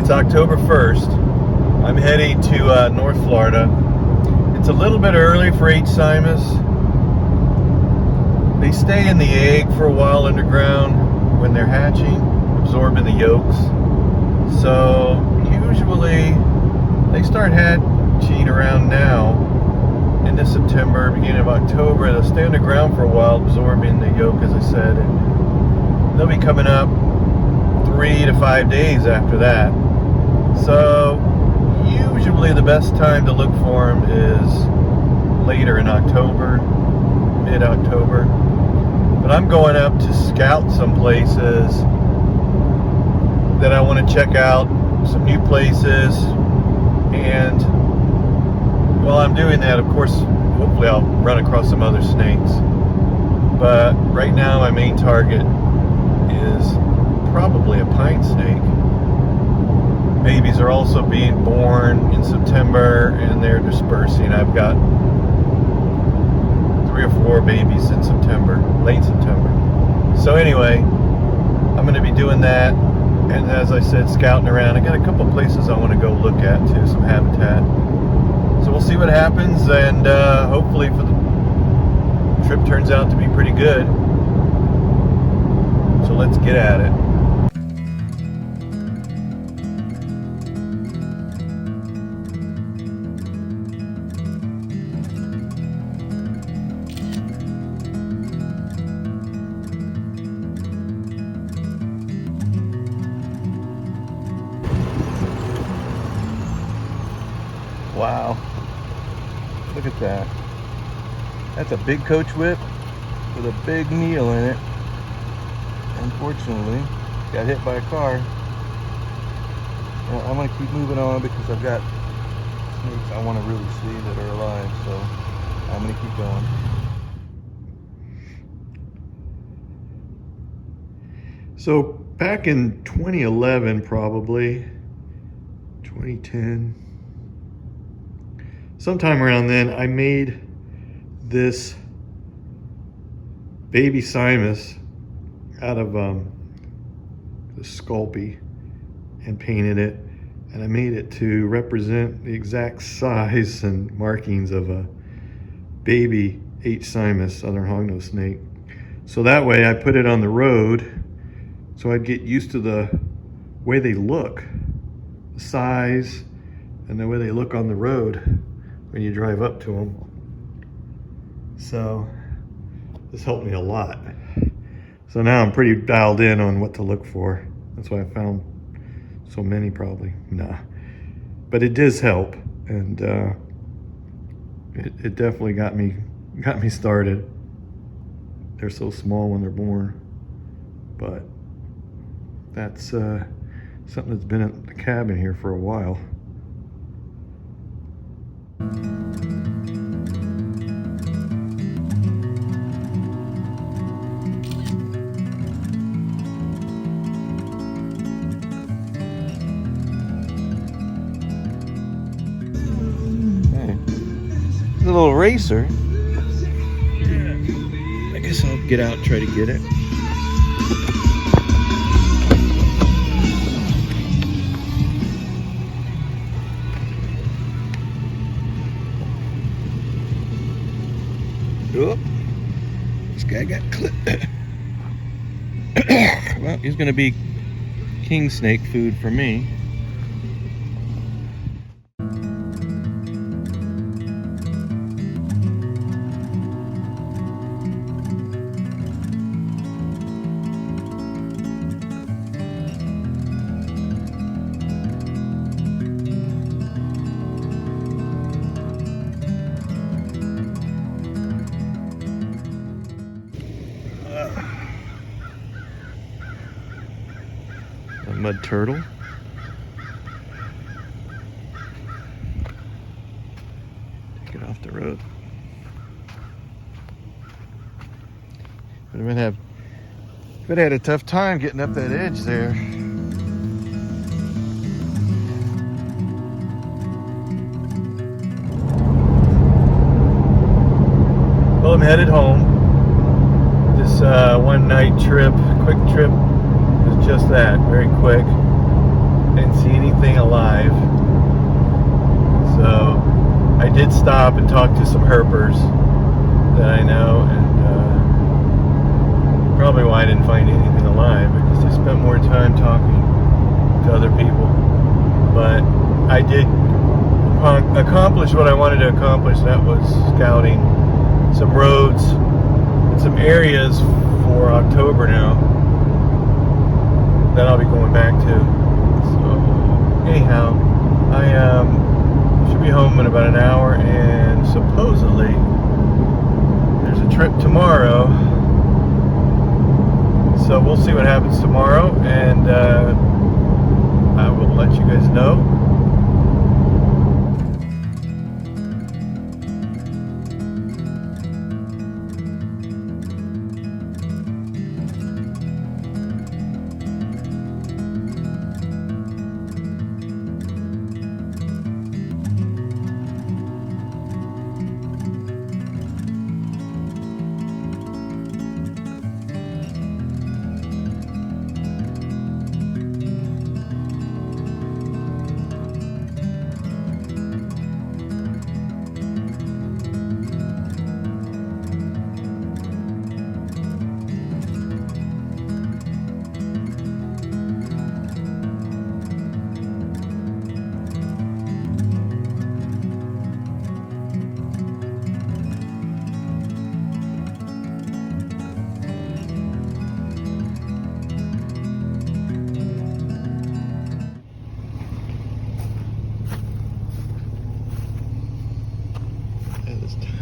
It's October 1st. I'm heading to North Florida. It's a little bit early for H. Simus. They stay in the egg for a while underground when they're hatching, absorbing the yolks. So usually they start hatching around now, into September, beginning of October. They'll stay underground for a while, absorbing the yolk, as I said, and they'll be coming up 3 to 5 days after that. So usually the best time to look for them is later in October, mid-October. But I'm going up to scout some places that I want to check out, some new places, and while I'm doing that, of course, hopefully I'll run across some other snakes. But right now my main target is probably a pine snake. Babies are also being born in September and they're dispersing. I've got 3 or 4 babies in September, late September. So anyway, I'm going to be doing that, and as I said, scouting around. I got a couple places I want to go look at too, some habitat. So we'll see what happens, and hopefully for the trip turns out to be pretty good. So let's get at it. Wow, look at that. That's a big coach whip with a big meal in it. Unfortunately, got hit by a car. Well, I'm going to keep moving on because I've got snakes I want to really see that are alive, so I'm going to keep going. So back in 2011, probably 2010, sometime around then, I made this baby Simus out of the Sculpey and painted it, and I made it to represent the exact size and markings of a baby H. Simus, southern hognose snake. So that way I put it on the road so I'd get used to the way they look, the size, and the way they look on the road when you drive up to them. So this helped me a lot. So now I'm pretty dialed in on what to look for. That's why I found so many, probably. Nah, but it does help, and it definitely got me started. They're so small when they're born, but that's something that's been at the cabin here for a while. A little racer. I guess I'll get out and try to get it. Oh, this guy got clipped. Well, he's gonna be king snake food for me. A mud turtle. Take it off the road. But I've had a tough time getting up that edge there. Well, I'm headed home. This one night trip, quick trip, is just that, very quick. didn't see anything alive. So I did stop and talk to some herpers that I know, and probably why I didn't find anything alive, because I spent more time talking to other people. But I did accomplish what I wanted to accomplish. That was scouting some roads and some areas for October now that I'll be going back to. So anyhow, I should be home in about an hour, and supposedly there's a trip tomorrow. So we'll see what happens tomorrow, and I will let you guys know.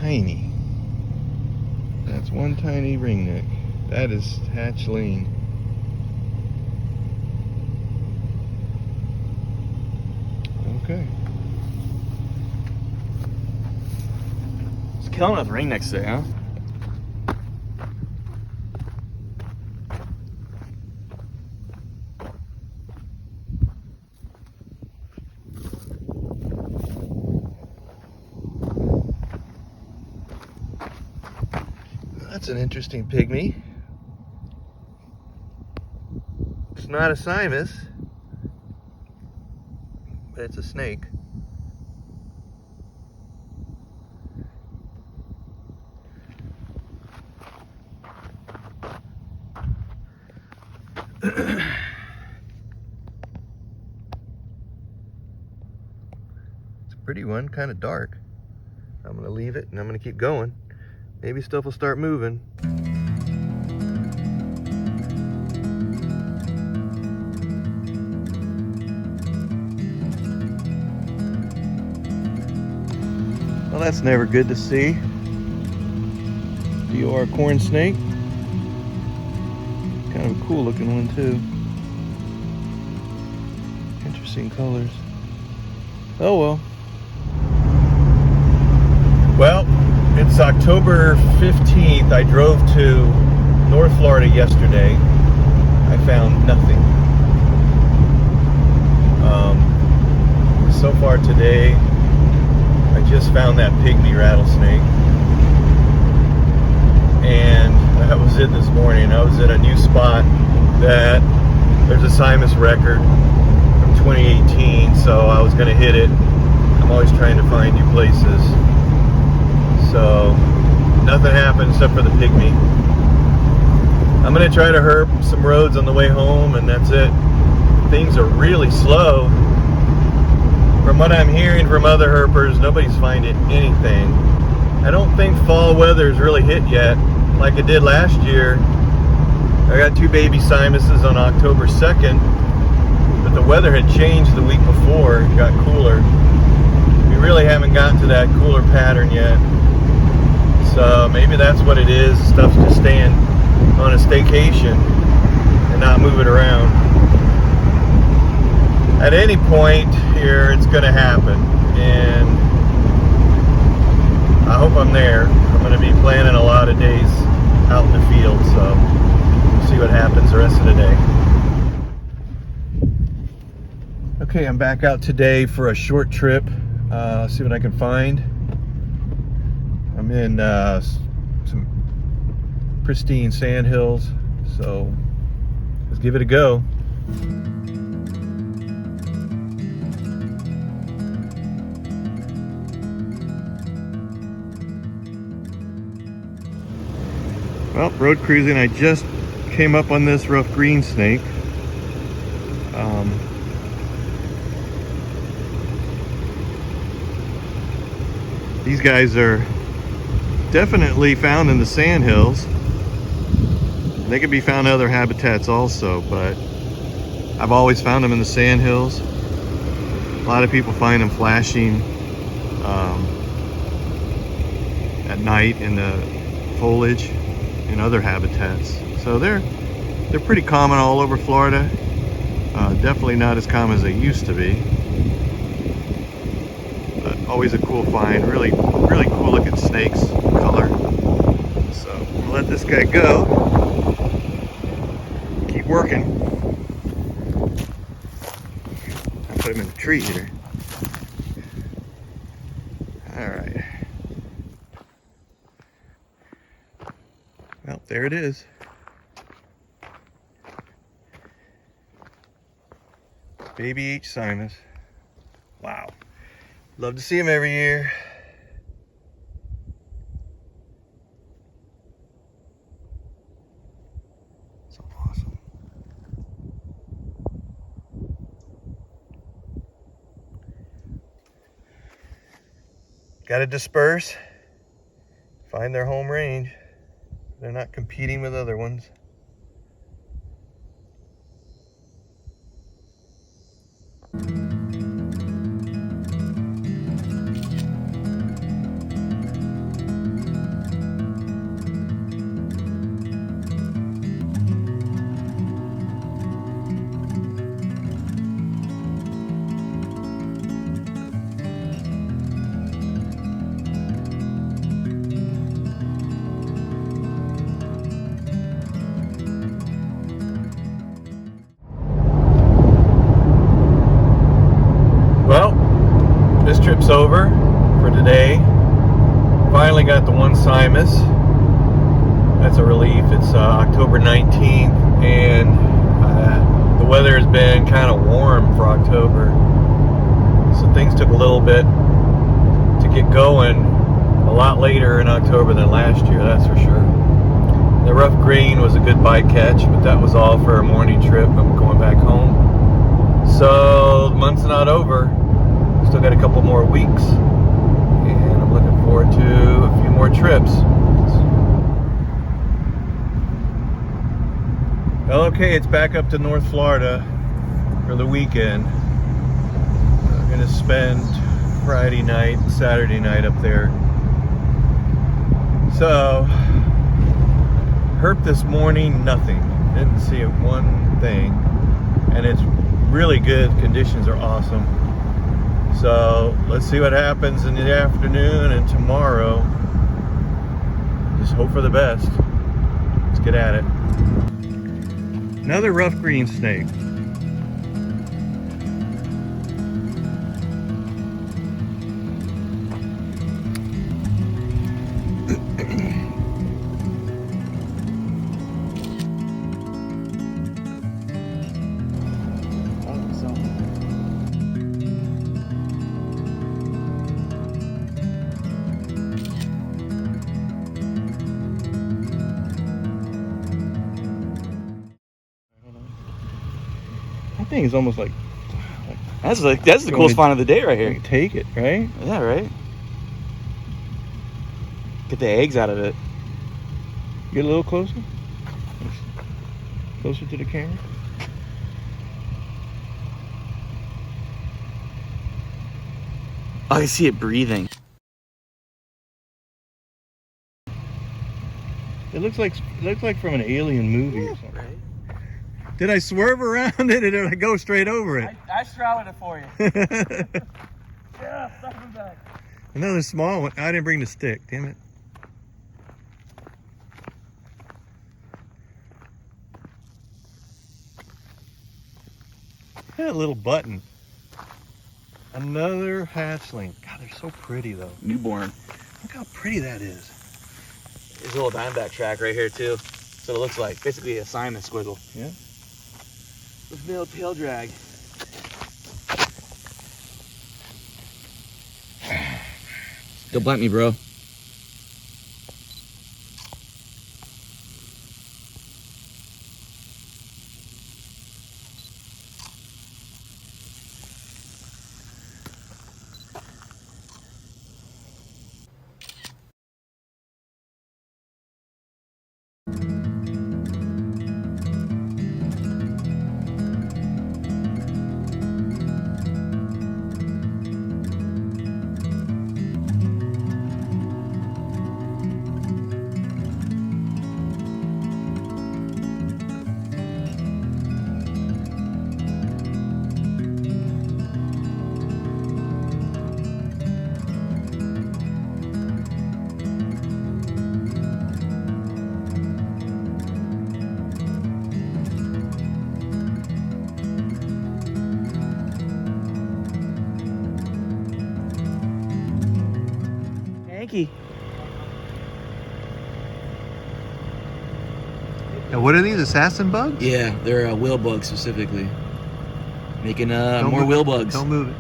Tiny. That's one tiny ringneck. That is hatchling. Okay. It's killing with ringnecks today, huh? That's an interesting pygmy. It's not a Simus, but it's a snake. It's a pretty one, kind of dark. I'm gonna leave it and I'm gonna keep going. Maybe stuff will start moving. Well, that's never good to see. DOR corn snake. Kind of a cool looking one too. Interesting colors. Oh well. Well, it's October 15th. I drove to North Florida yesterday. I found nothing. So far today, I just found that pygmy rattlesnake. And that was it this morning. I was at a new spot that there's a Simus record from 2018, so I was going to hit it. I'm always trying to find new places. So nothing happened except for the pygmy. I'm going to try to herp some roads on the way home, and that's it. Things are really slow. From what I'm hearing from other herpers, nobody's finding anything. I don't think fall weather's really hit yet like it did last year. I got 2 baby Simuses on October 2nd, but the weather had changed the week before. It got cooler. We really haven't gotten to that cooler pattern yet. So maybe that's what it is. Stuff's just staying on a staycation and not moving around. At any point here, it's going to happen, and I hope I'm there. I'm going to be planning a lot of days out in the field, so we'll see what happens the rest of the day. Okay, I'm back out today for a short trip. See what I can find. I'm in some pristine sandhills, so let's give it a go. Well, road cruising, I just came up on this rough green snake. These guys are definitely found in the sandhills. They can be found in other habitats also, but I've always found them in the sandhills. A lot of people find them flashing at night in the foliage in other habitats. So they're pretty common all over Florida. Definitely not as common as they used to be. But always a cool find. Really cool looking snakes, color. So we'll let this guy go. Keep working. I'll put him in the tree here. All right. Well, there it is. Baby H. Simus. Wow. Love to see him every year. So awesome. Gotta disperse. Find their home range. They're not competing with other ones. Well, this trip's over for today. Finally got the one Simus. That's a relief. It's October 19th, and the weather has been kind of warm for October. So things took a little bit to get going, a lot later in October than last year, that's for sure. The rough green was a good bite catch, but that was all for a morning trip. I'm going back home. So the month's not over. Still got a couple more weeks, and I'm looking forward to a few more trips. Well, okay, it's back up to North Florida for the weekend. I'm gonna spend Friday night and Saturday night up there. So, herp this morning, nothing. Didn't see one thing, and it's really good. Conditions are awesome. So let's see what happens in the afternoon and tomorrow. Just hope for the best. Let's get at it. Another rough green snake. That thing is almost like That's the coolest find of the day right here. take it, right? Yeah, right. Get the eggs out of it. Get a little closer. Closer to the camera. Oh, I see it breathing. It looks like from an alien movie or something. Right. Did I swerve around it or did I go straight over it? I straddled it for you. Yeah, stop him back. Another small one. I didn't bring the stick, damn it. That little button. Another hatchling. God, they're so pretty though. Newborn. Look how pretty that is. There's a little diamondback track right here too. So it looks like basically a Simus squiggle. Yeah. With male tail drag. Don't bite me, bro. sneaky. Now, what are these, assassin bugs? Yeah, they're whale bugs specifically. Making more whale bugs. Don't move it.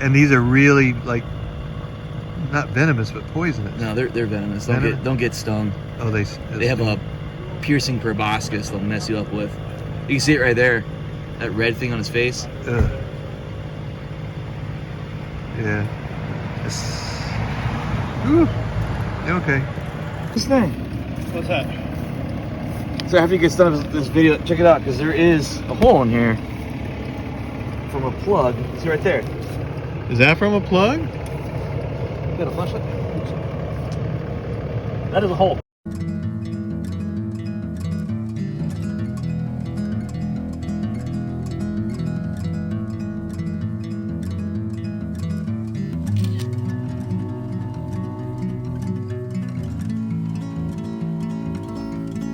And these are really, like, not venomous, but poisonous. No, they're venomous. Don't get stung. Oh, they have a piercing proboscis they'll mess you up with. You can see it right there. That red thing on his face. Ugh. Yeah. Ooh. Okay. This thing. What's that? So after you get done with this video, check it out, because there is a hole in here from a plug. See right there. Is that from a plug? You got a flashlight? That is a hole.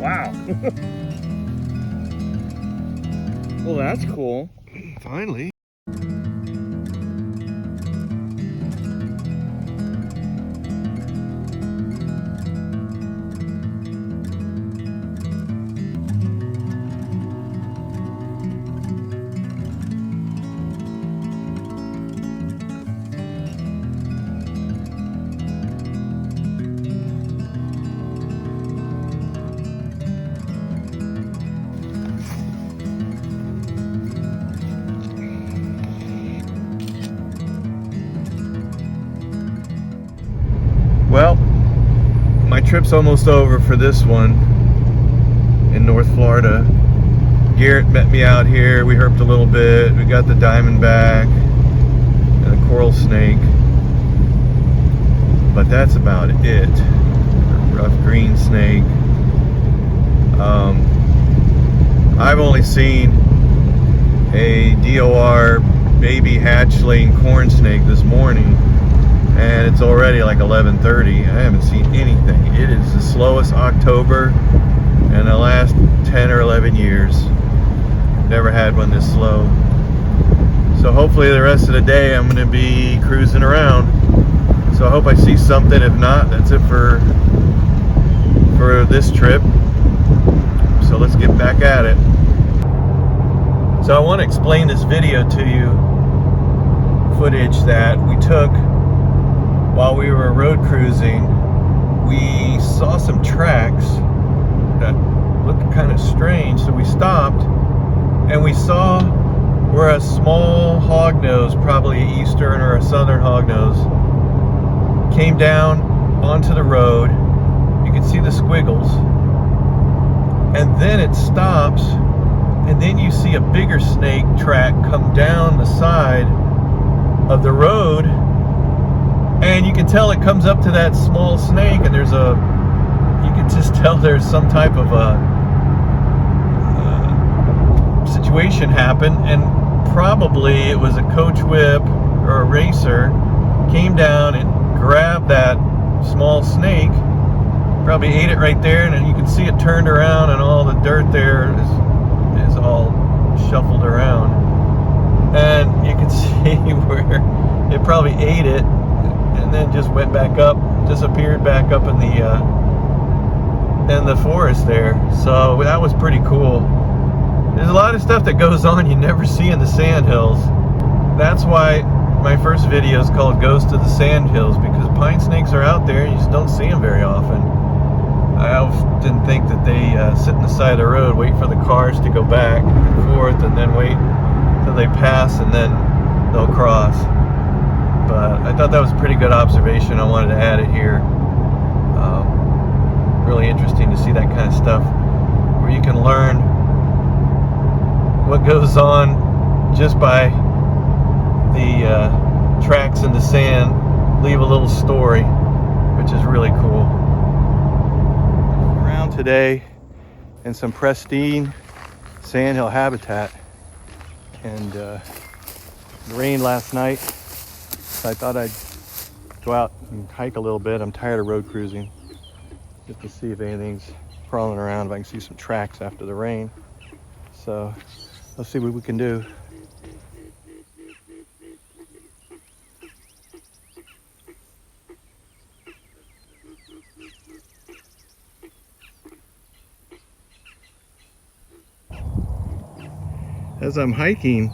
Wow. Well, that's cool. Finally. Well, my trip's almost over for this one in North Florida. Garrett met me out here. We herped a little bit. We got the diamondback and a coral snake. But that's about it. Rough green snake. I've only seen a DOR baby hatchling corn snake this morning, and it's already like 11:30. I haven't seen anything. It is the slowest October in the last 10 or 11 years. Never had one this slow. So hopefully the rest of the day I'm going to be cruising around. So I hope I see something. If not, that's it for this trip. So let's get back at it. So I want to explain this video to you. Footage that we took while we were road cruising. We saw some tracks that looked kind of strange, so we stopped and we saw where a small hognose, probably an eastern or a southern hognose, came down onto the road. You can see the squiggles, and then it stops, and then you see a bigger snake track come down the side of the road, and you can tell it comes up to that small snake, and you can just tell there's some type of a situation happened, and probably it was a coach whip or a racer came down and grabbed that small snake, probably ate it right there, and then you can see it turned around and all the dirt there is all shuffled around, and you can see where it probably ate it and then just went back up, disappeared back up in the forest there. So that was pretty cool. There's a lot of stuff that goes on you never see in the sandhills. That's why my first video is called Ghost of the Sandhills, because pine snakes are out there and you just don't see them very often. I often think that they sit on the side of the road, wait for the cars to go back and forth, and then wait till they pass and then they'll cross. But I thought that was a pretty good observation. I wanted to add it here. Really interesting to see that kind of stuff where you can learn what goes on just by the tracks in the sand, leave a little story, which is really cool. Around today in some pristine sandhill habitat, and it rained last night, so I thought I'd go out and hike a little bit. I'm tired of road cruising, just to see if anything's crawling around, if I can see some tracks after the rain. So let's see what we can do. as I'm hiking,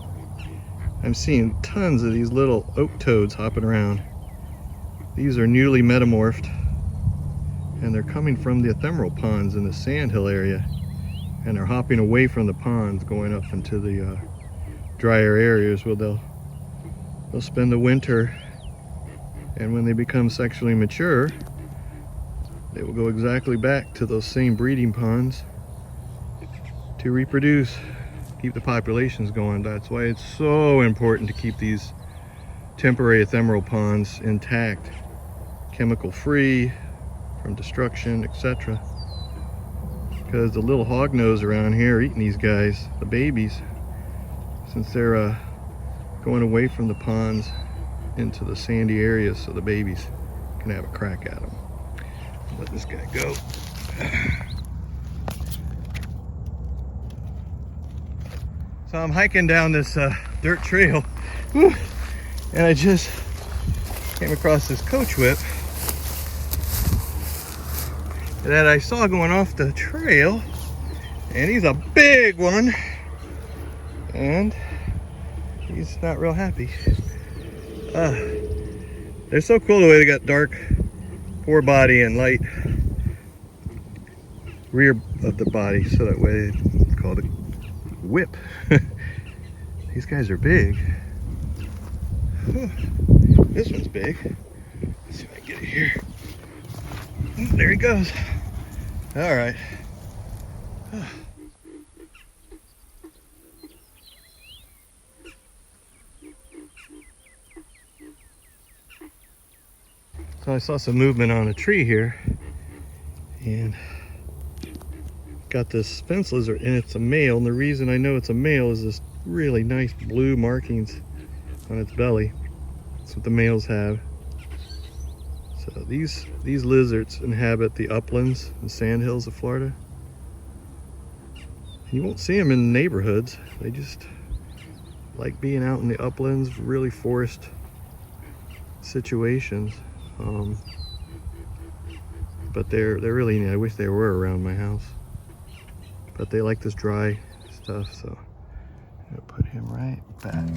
I'm seeing tons of these little oak toads hopping around. These are newly metamorphed, and they're coming from the ephemeral ponds in the sandhill area, and they're hopping away from the ponds, going up into the drier areas where they'll spend the winter, and when they become sexually mature, they will go exactly back to those same breeding ponds to reproduce, keep the populations going. That's why it's so important to keep these temporary ephemeral ponds intact, chemical free, from destruction, etc. Because the little hognose around here are eating these guys, the babies, since they're going away from the ponds into the sandy areas, so the babies can have a crack at them. Let this guy go. So I'm hiking down this dirt trail, whew, and I just came across this coach whip that I saw going off the trail, and he's a big one, and he's not real happy. They're so cool the way they got dark forebody and light rear of the body, so that way it's called a whip. These guys are big. This one's big. Let's see if I can get it here. There he goes. All right. So I saw some movement on a tree here, and got this fence lizard, and it's a male, and the reason I know it's a male is this really nice blue markings on its belly. That's what the males have. So these lizards inhabit the uplands and sandhills of Florida. And you won't see them in neighborhoods. They just like being out in the uplands, really forest situations. But they're really neat. I wish they were around my house. But they like this dry stuff, so I'm gonna put him right back.